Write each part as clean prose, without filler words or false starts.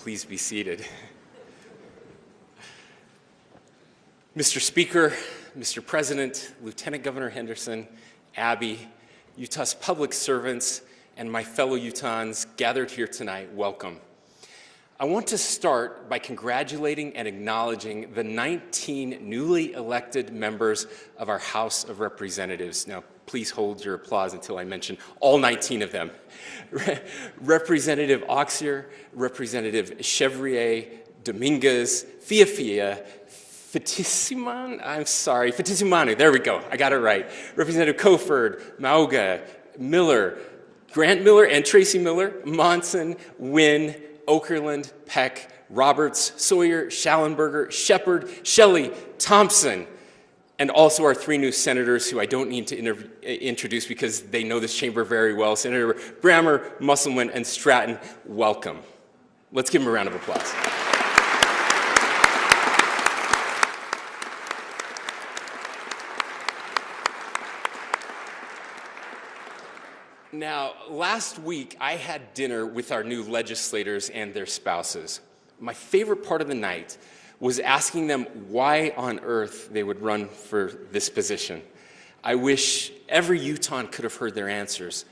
Please be seated. Mr. Speaker, Mr. President, Lieutenant Governor Henderson, Abby, Utah's public servants, and my fellow Utahns gathered here tonight, welcome. I want to start by congratulating and acknowledging the 19 newly elected members of our House of Representatives. Now, please hold your applause until I mention all 19 of them. Representative Auxier, Representative Chevrier, Dominguez, Fiafia, Fitissimanu, there we go, I got it right. Representative Coford, Mauga, Miller, Grant Miller and Tracy Miller, Monson, Wynn, Okerlund, Peck, Roberts, Sawyer, Schallenberger, Shepard, Shelley, Thompson, and also our three new senators who I don't need to introduce because they know this chamber very well. Senator Brammer, Musselman, and Stratton, welcome. Let's give them a round of applause. Now, last week, I had dinner with our new legislators and their spouses. My favorite part of the night was asking them why on earth they would run for this position. I wish every Utahn could have heard their answers.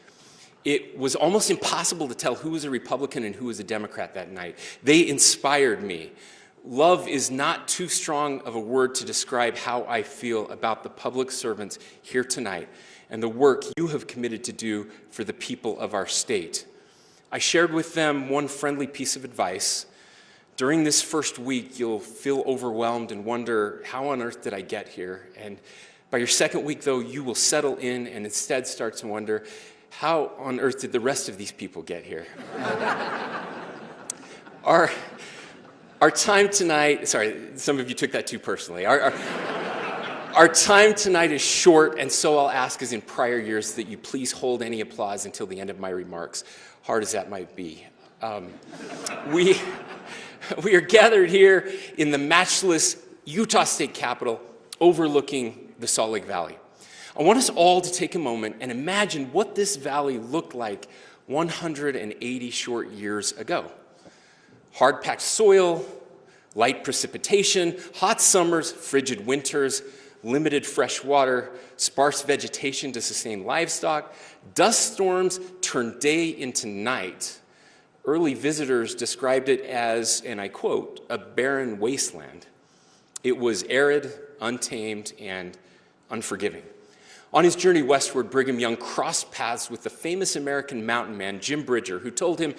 It was almost impossible to tell who was a Republican and who was a Democrat that night. They inspired me. Love is not too strong of a word to describe how I feel about the public servants here tonight and the work you have committed to do for the people of our state. I shared with them one friendly piece of advice. During this first week, you'll feel overwhelmed and wonder, how on earth did I get here? And by your second week, though, you will settle in and instead start to wonder, how on earth did the rest of these people get here? Our time tonight, sorry, some of you took that too personally. Our time tonight is short, and so I'll ask, as in prior years, that you please hold any applause until the end of my remarks, hard as that might be. We are gathered here in the matchless Utah State Capitol overlooking the Salt Lake Valley. I want us all to take a moment and imagine what this valley looked like 180 short years ago. Hard-packed soil, light precipitation, hot summers, frigid winters, limited fresh water, sparse vegetation to sustain livestock, dust storms turned day into night. Early visitors described it as, and I quote, a barren wasteland. It was arid, untamed, and unforgiving. On his journey westward, Brigham Young crossed paths with the famous American mountain man, Jim Bridger, who told him,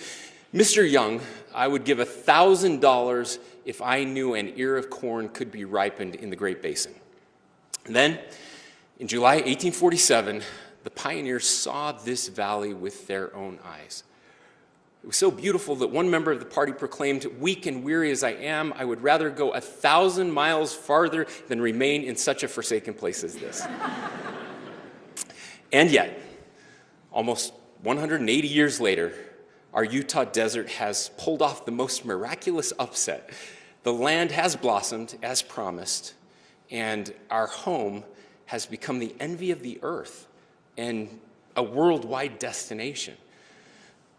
"Mr. Young, I would give $1,000 if I knew an ear of corn could be ripened in the Great Basin." And then, in July 1847, the pioneers saw this valley with their own eyes. It was so beautiful that one member of the party proclaimed, "Weak and weary as I am, I would rather go 1,000 miles farther than remain in such a forsaken place as this." And yet, almost 180 years later, our Utah desert has pulled off the most miraculous upset. The land has blossomed as promised, and our home has become the envy of the earth and a worldwide destination.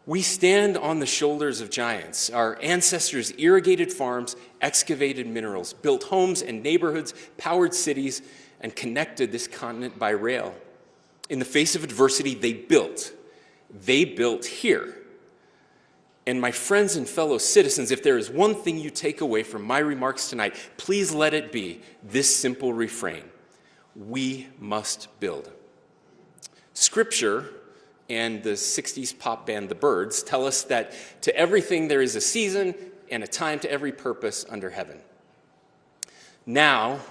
We stand on the shoulders of giants. Our ancestors irrigated farms, excavated minerals, built homes and neighborhoods, powered cities, and connected this continent by rail. In the face of adversity, they built. They built here. And my friends and fellow citizens, if there is one thing you take away from my remarks tonight, please let it be this simple refrain: we must build. Scripture and the 60s pop band The Byrds tell us that to everything there is a season and a time to every purpose under heaven. Now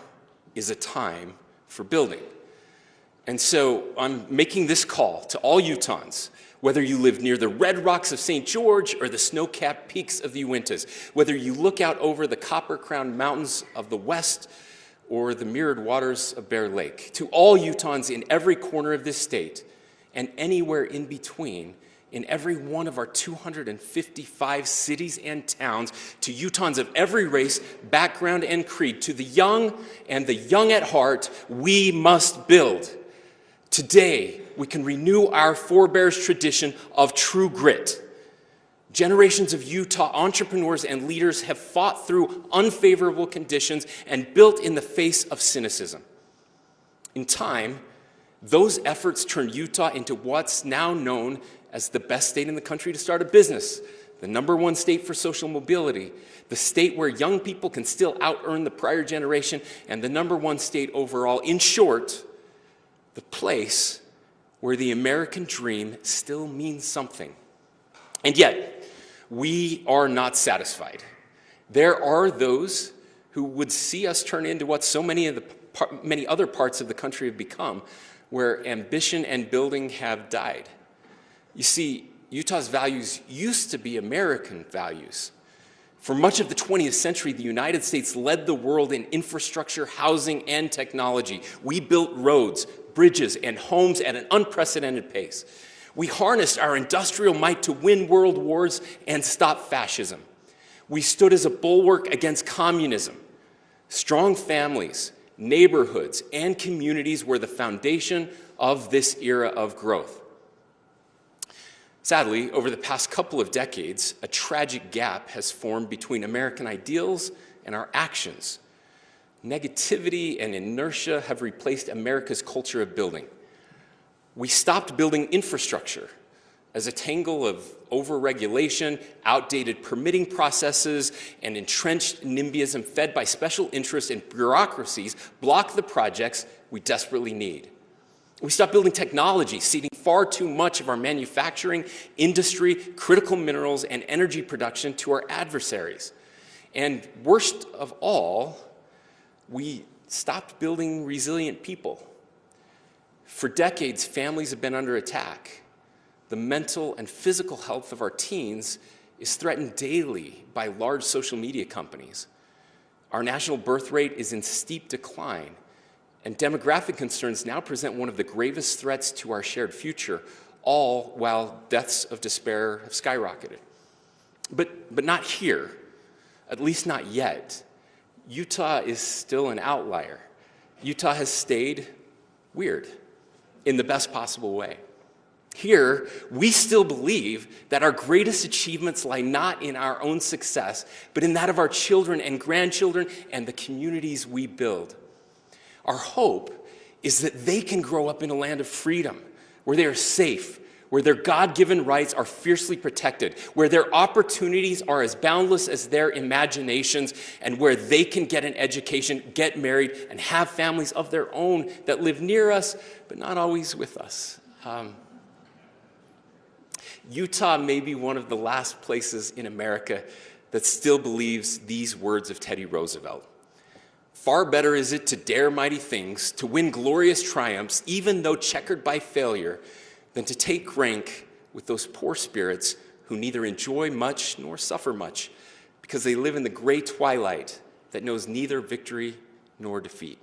is a time for building. And so I'm making this call to all Utahns, whether you live near the red rocks of St. George or the snow-capped peaks of the Uintas, whether you look out over the copper-crowned mountains of the west or the mirrored waters of Bear Lake, to all Utahns in every corner of this state and anywhere in between, in every one of our 255 cities and towns, to Utahns of every race, background, and creed, to the young and the young at heart, we must build. Today, we can renew our forebears' tradition of true grit. Generations of Utah entrepreneurs and leaders have fought through unfavorable conditions and built in the face of cynicism. In time, those efforts turned Utah into what's now known as the best state in the country to start a business, the #1 state for social mobility, the state where young people can still out-earn the prior generation, and the #1 state overall. In short, the place where the American dream still means something. And yet, we are not satisfied. There are those who would see us turn into what so many other parts of the country have become, where ambition and building have died. You see, Utah's values used to be American values. For much of the 20th century, the United States led the world in infrastructure, housing, and technology. We built roads, bridges, and homes at an unprecedented pace. We harnessed our industrial might to win world wars and stop fascism. We stood as a bulwark against communism. Strong families, neighborhoods, and communities were the foundation of this era of growth. Sadly, over the past couple of decades, a tragic gap has formed between American ideals and our actions. Negativity and inertia have replaced America's culture of building. We stopped building infrastructure as a tangle of overregulation, outdated permitting processes, and entrenched NIMBYism fed by special interests and bureaucracies block the projects we desperately need. We stopped building technology, ceding far too much of our manufacturing, industry, critical minerals, and energy production to our adversaries. And worst of all, we stopped building resilient people. For decades, families have been under attack. The mental and physical health of our teens is threatened daily by large social media companies. Our national birth rate is in steep decline, and demographic concerns now present one of the gravest threats to our shared future, all while deaths of despair have skyrocketed. But not here, at least not yet. Utah is still an outlier. Utah has stayed weird in the best possible way. Here, we still believe that our greatest achievements lie not in our own success, but in that of our children and grandchildren and the communities we build. Our hope is that they can grow up in a land of freedom, where they are safe, where their God-given rights are fiercely protected, where their opportunities are as boundless as their imaginations, and where they can get an education, get married, and have families of their own that live near us, but not always with us. Utah may be one of the last places in America that still believes these words of Teddy Roosevelt. Far better is it to dare mighty things, to win glorious triumphs, even though checkered by failure, than to take rank with those poor spirits who neither enjoy much nor suffer much, because they live in the gray twilight that knows neither victory nor defeat.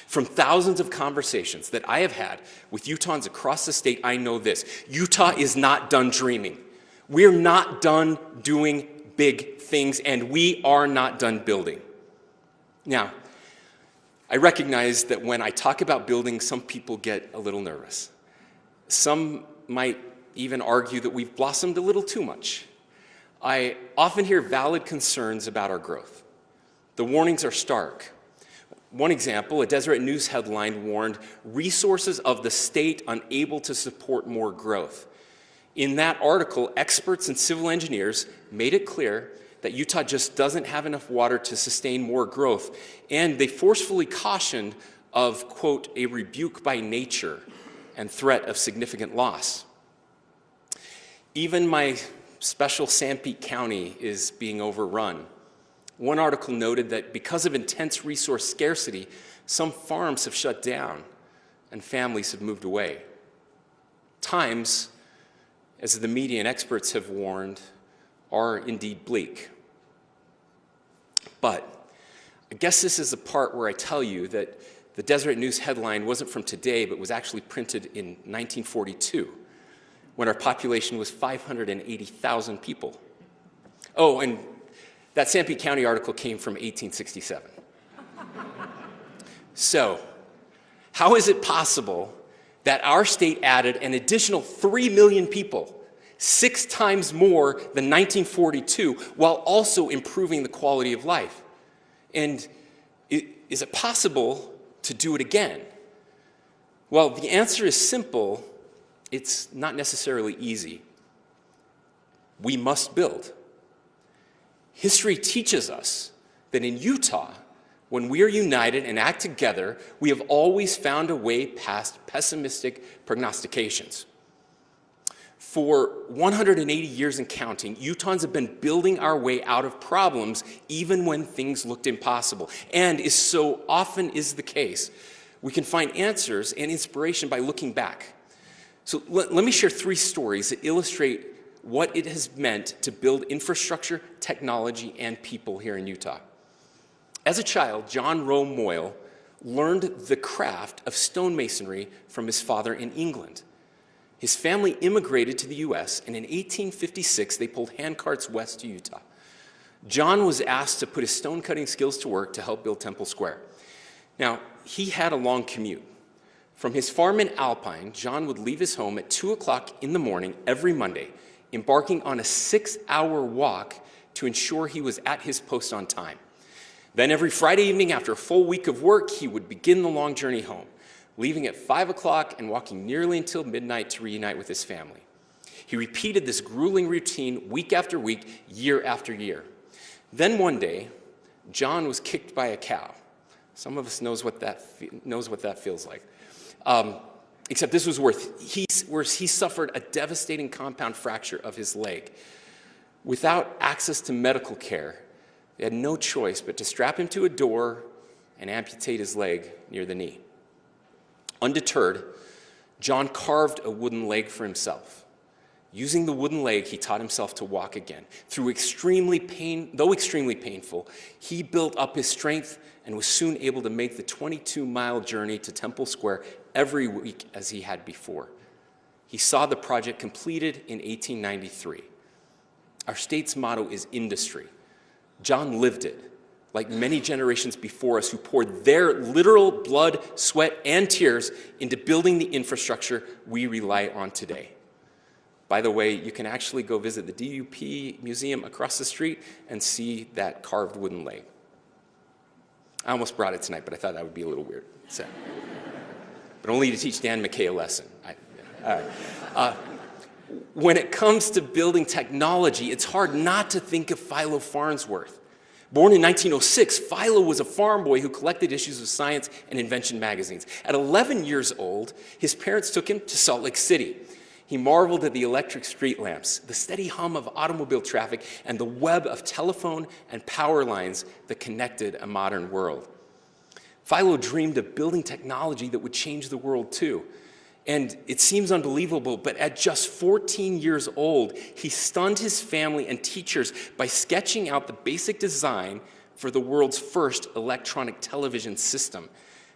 From thousands of conversations that I have had with Utahns across the state, I know this: Utah is not done dreaming. We're not done doing big things, and we are not done building. Now, I recognize that when I talk about building, some people get a little nervous. Some might even argue that we've blossomed a little too much. I often hear valid concerns about our growth. The warnings are stark. One example, a Deseret News headline warned, "Resources of the state unable to support more growth." In that article, experts and civil engineers made it clear that Utah just doesn't have enough water to sustain more growth, and they forcefully cautioned of, quote, "a rebuke by nature and threat of significant loss." Even my special Sanpete County is being overrun. One article noted that because of intense resource scarcity, some farms have shut down and families have moved away. Times, as the media and experts have warned, are indeed bleak. But I guess this is the part where I tell you that the Deseret News headline wasn't from today, but was actually printed in 1942, when our population was 580,000 people. Oh, and that Sanpete County article came from 1867. So, how is it possible that our state added an additional 3 million people 6 times more than 1942, while also improving the quality of life. And is it possible to do it again? Well, the answer is simple. It's not necessarily easy. We must build. History teaches us that in Utah, when we are united and act together, we have always found a way past pessimistic prognostications. For 180 years and counting, Utahns have been building our way out of problems even when things looked impossible. And as so often is the case, we can find answers and inspiration by looking back. So let me share 3 stories that illustrate what it has meant to build infrastructure, technology, and people here in Utah. As a child, John Rowe Moyle learned the craft of stonemasonry from his father in England. His family immigrated to the U.S., and in 1856, they pulled handcarts west to Utah. John was asked to put his stone-cutting skills to work to help build Temple Square. Now, he had a long commute. From his farm in Alpine, John would leave his home at 2 o'clock in the morning every Monday, embarking on a 6-hour walk to ensure he was at his post on time. Then every Friday evening, after a full week of work, he would begin the long journey home, leaving at 5 o'clock and walking nearly until midnight to reunite with his family. He repeated this grueling routine week after week, year after year. Then one day, John was kicked by a cow. Some of us knows what that feels like. Except this was where he suffered a devastating compound fracture of his leg. Without access to medical care, they had no choice but to strap him to a door and amputate his leg near the knee. Undeterred, John carved a wooden leg for himself. Using the wooden leg, he taught himself to walk again. Though extremely painful, he built up his strength and was soon able to make the 22-mile journey to Temple Square every week as he had before. He saw the project completed in 1893. Our state's motto is industry. John lived it, like many generations before us who poured their literal blood, sweat, and tears into building the infrastructure we rely on today. By the way, you can actually go visit the DUP museum across the street and see that carved wooden leg. I almost brought it tonight, but I thought that would be a little weird. So, but only to teach Dan McKay a lesson. When it comes to building technology, it's hard not to think of Philo Farnsworth. Born in 1906, Philo was a farm boy who collected issues of science and invention magazines. At 11 years old, his parents took him to Salt Lake City. He marveled at the electric street lamps, the steady hum of automobile traffic, and the web of telephone and power lines that connected a modern world. Philo dreamed of building technology that would change the world too. And it seems unbelievable, but at just 14 years old, he stunned his family and teachers by sketching out the basic design for the world's first electronic television system,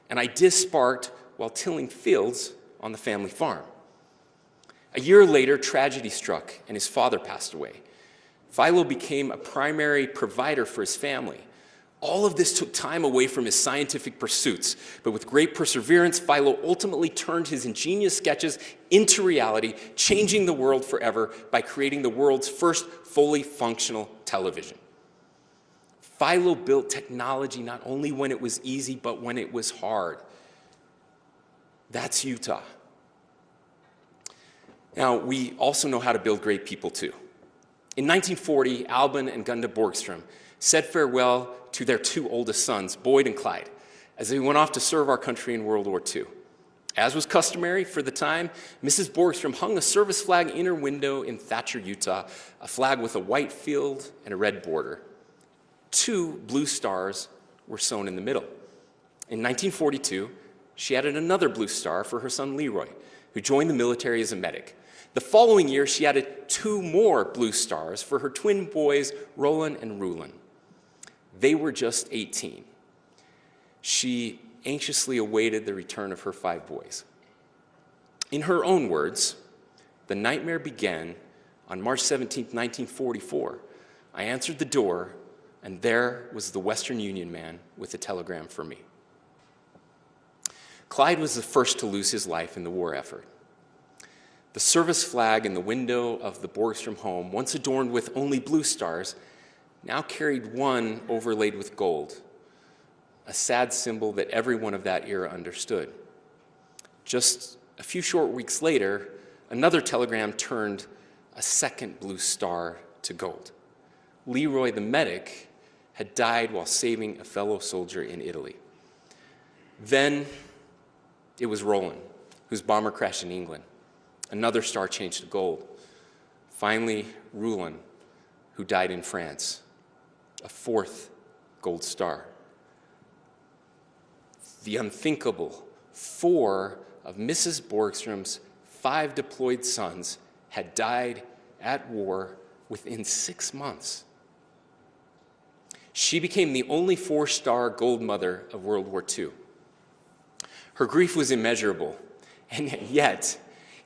an idea sparked while tilling fields on the family farm. A year later, tragedy struck and his father passed away. Philo became a primary provider for his family. All of this took time away from his scientific pursuits, but with great perseverance, Philo ultimately turned his ingenious sketches into reality, changing the world forever by creating the world's first fully functional television. Philo built technology not only when it was easy, but when it was hard. That's Utah. Now, we also know how to build great people too. In 1940, Albin and Gunda Borgstrom said farewell to their 2 oldest sons, Boyd and Clyde, as they went off to serve our country in World War II. As was customary for the time, Mrs. Borgstrom hung a service flag in her window in Thatcher, Utah, a flag with a white field and a red border. 2 blue stars were sewn in the middle. In 1942, she added another blue star for her son Leroy, who joined the military as a medic. The following year, she added 2 more blue stars for her twin boys, Roland and Rulin. They were just 18. She anxiously awaited the return of her 5 boys. In her own words, the nightmare began on March 17, 1944. I answered the door, and there was the Western Union man with a telegram for me. Clyde was the first to lose his life in the war effort. The service flag in the window of the Borgstrom home, once adorned with only blue stars, now carried one overlaid with gold, a sad symbol that everyone of that era understood. Just a few short weeks later, another telegram turned a second blue star to gold. Leroy, the medic, had died while saving a fellow soldier in Italy. Then it was Roland, whose bomber crashed in England. Another star changed to gold. Finally, Roulin, who died in France. A fourth gold star. The unthinkable, 4 of Mrs. Borgstrom's 5 deployed sons had died at war within 6 months. She became the only 4-star gold mother of World War II. Her grief was immeasurable, and yet,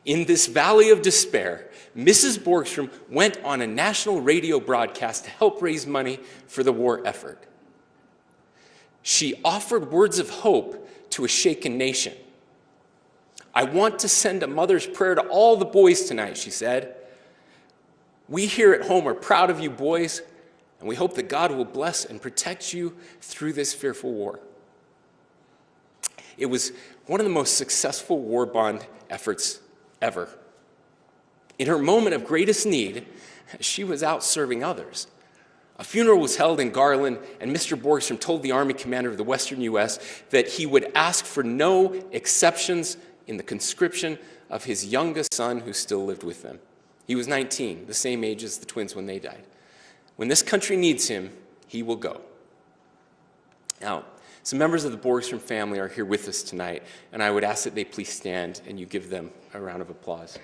in this valley of despair, Mrs. Borgstrom went on a national radio broadcast to help raise money for the war effort. She offered words of hope to a shaken nation. "I want to send a mother's prayer to all the boys tonight," she said. "We here at home are proud of you boys, and we hope that God will bless and protect you through this fearful war." It was one of the most successful war bond efforts ever. In her moment of greatest need, she was out serving others. A funeral was held in Garland, and Mr. Borgstrom told the Army commander of the Western U.S. that he would ask for no exceptions in the conscription of his youngest son who still lived with them. He was 19, the same age as the twins when they died. When this country needs him, he will go. Now, some members of the Borgstrom family are here with us tonight, and I would ask that they please stand and you give them a round of applause.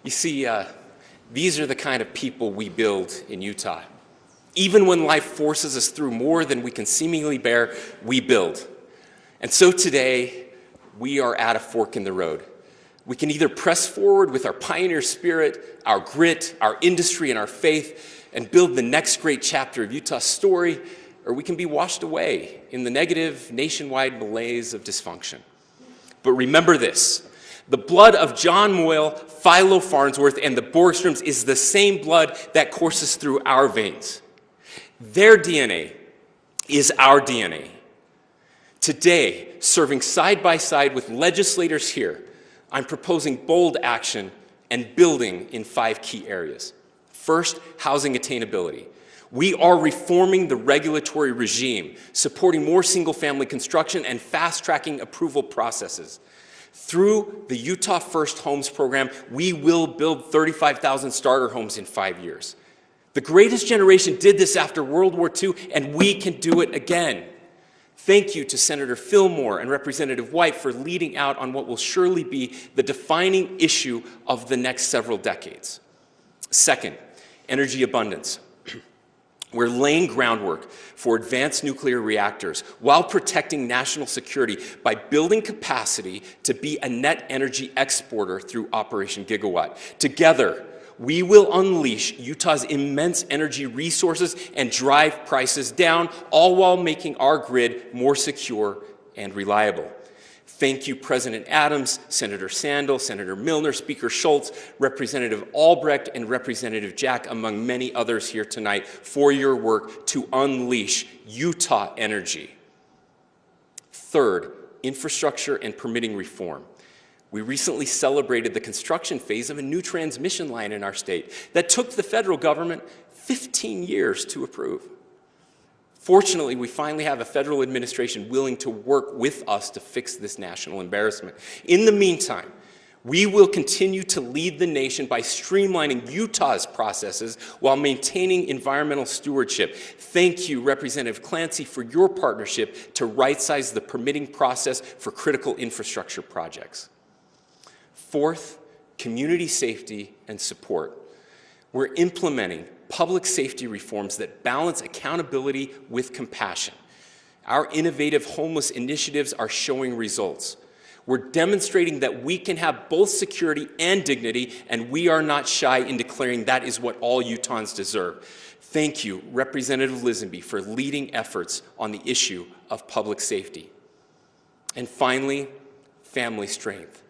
You see, these are the kind of people we build in Utah. Even when life forces us through more than we can seemingly bear, we build. And so today, we are at a fork in the road. We can either press forward with our pioneer spirit, our grit, our industry, and our faith, and build the next great chapter of Utah's story, or we can be washed away in the negative, nationwide malaise of dysfunction. But remember this. The blood of John Moyle, Philo Farnsworth, and the Borgstroms is the same blood that courses through our veins. Their DNA is our DNA. Today, serving side by side with legislators here, I'm proposing bold action and building in 5 key areas. First, housing attainability. We are reforming the regulatory regime, supporting more single-family construction and fast-tracking approval processes. Through the Utah First Homes program, we will build 35,000 starter homes in 5 years. The greatest generation did this after World War II, and we can do it again. Thank you to Senator Fillmore and Representative White for leading out on what will surely be the defining issue of the next several decades. Second, energy abundance. We're laying groundwork for advanced nuclear reactors while protecting national security by building capacity to be a net energy exporter through Operation Gigawatt. Together, we will unleash Utah's immense energy resources and drive prices down, all while making our grid more secure and reliable. Thank you, President Adams, Senator Sandel, Senator Milner, Speaker Schultz, Representative Albrecht, and Representative Jack, among many others here tonight, for your work to unleash Utah energy. Third, infrastructure and permitting reform. We recently celebrated the construction phase of a new transmission line in our state that took the federal government 15 years to approve. Fortunately, we finally have a federal administration willing to work with us to fix this national embarrassment. In the meantime, We will continue to lead the nation by streamlining Utah's processes while maintaining environmental stewardship. Thank you, Representative Clancy, for your partnership to right-size the permitting process for critical infrastructure projects. Fourth, community safety and support. We're implementing public safety reforms that balance accountability with compassion. Our innovative homeless initiatives are showing results. We're demonstrating that we can have both security and dignity, and we are not shy in declaring that is what all Utahns deserve. Thank you, Representative Lisenby, for leading efforts on the issue of public safety. And finally, family strength.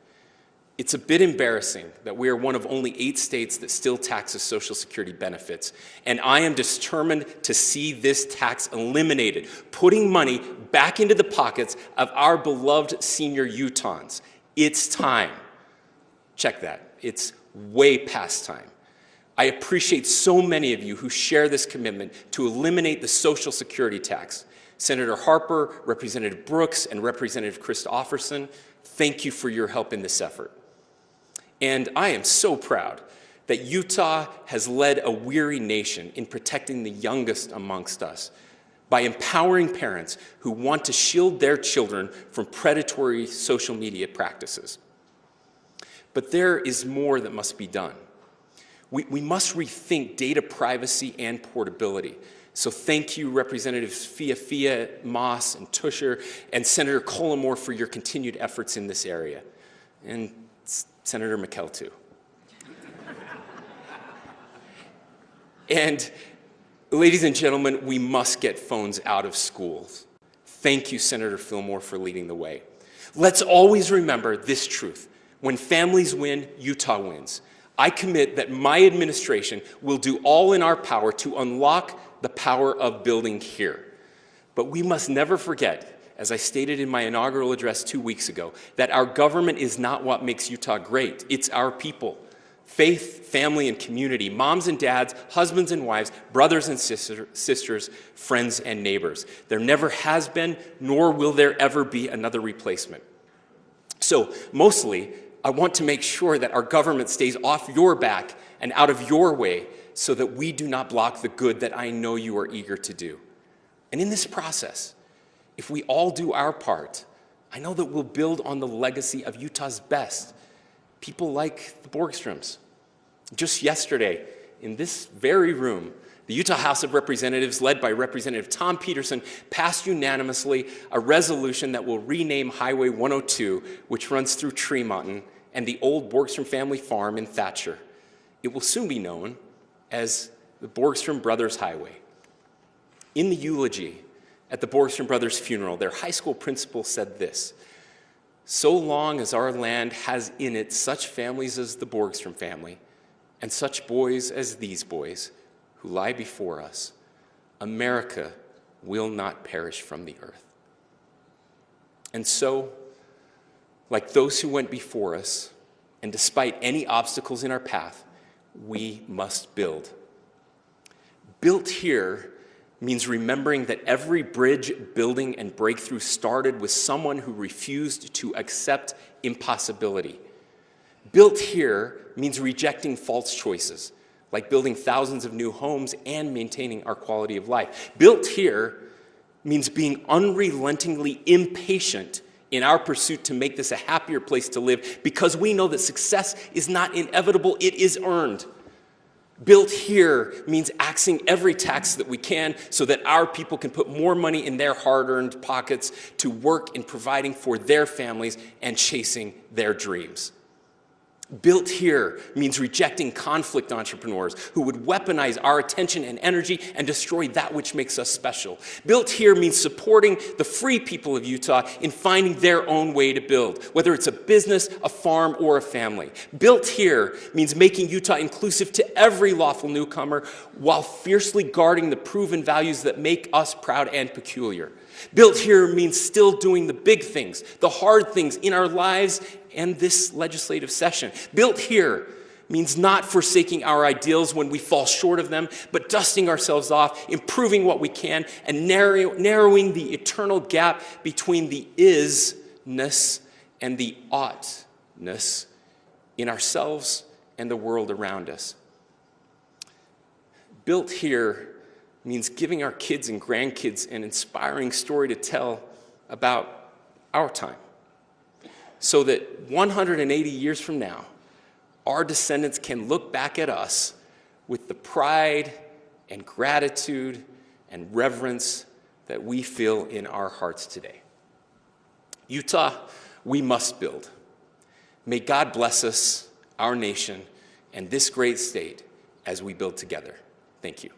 It's a bit embarrassing that we are one of only 8 states that still taxes Social Security benefits, and I am determined to see this tax eliminated, putting money back into the pockets of our beloved senior Utahns. It's time. Check that. It's way past time. I appreciate so many of you who share this commitment to eliminate the Social Security tax. Senator Harper, Representative Brooks, and Representative Christopherson, thank you for your help in this effort. And I am so proud that Utah has led a weary nation in protecting the youngest amongst us by empowering parents who want to shield their children from predatory social media practices. But there is more that must be done. We must rethink data privacy and portability. So thank you, Representatives Fia, Moss, and Tusher, and Senator Collimore for your continued efforts in this area. And Senator McKell, too. And ladies and gentlemen, we must get phones out of schools. Thank you, Senator Fillmore, for leading the way. Let's always remember this truth. When families win, Utah wins. I commit that my administration will do all in our power to unlock the power of building here. But we must never forget, as I stated in my inaugural address 2 weeks ago, that our government is not what makes Utah great. It's our people. Faith, family, and community, moms and dads, husbands and wives, brothers and sisters, friends and neighbors. There never has been, nor will there ever be another replacement. So, mostly, I want to make sure that our government stays off your back and out of your way so that we do not block the good that I know you are eager to do. And in this process, if we all do our part, I know that we'll build on the legacy of Utah's best, people like the Borgstroms. Just yesterday, in this very room, the Utah House of Representatives, led by Representative Tom Peterson, passed unanimously a resolution that will rename Highway 102, which runs through Tremonton, and the old Borgstrom family farm in Thatcher. It will soon be known as the Borgstrom Brothers Highway. In the eulogy at the Borgstrom Brothers' funeral, their high school principal said this: "So long as our land has in it such families as the Borgstrom family, and such boys as these boys who lie before us, America will not perish from the earth." And so, like those who went before us, and despite any obstacles in our path, we must build. Built here means remembering that every bridge, building, and breakthrough started with someone who refused to accept impossibility. Built here means rejecting false choices, like building thousands of new homes and maintaining our quality of life. Built here means being unrelentingly impatient in our pursuit to make this a happier place to live, because we know that success is not inevitable, it is earned. Built here means axing every tax that we can so that our people can put more money in their hard-earned pockets to work in providing for their families and chasing their dreams. Built here means rejecting conflict entrepreneurs who would weaponize our attention and energy and destroy that which makes us special. Built here means supporting the free people of Utah in finding their own way to build, whether it's a business, a farm, or a family. Built here means making Utah inclusive to every lawful newcomer while fiercely guarding the proven values that make us proud and peculiar. Built here means still doing the big things, the hard things in our lives and this legislative session. Built here means not forsaking our ideals when we fall short of them, but dusting ourselves off, improving what we can, and narrowing the eternal gap between the isness and the oughtness in ourselves and the world around us. Built here means giving our kids and grandkids an inspiring story to tell about our time, so that 180 years from now, our descendants can look back at us with the pride and gratitude and reverence that we feel in our hearts today. Utah, we must build. May God bless us, our nation, and this great state as we build together. Thank you.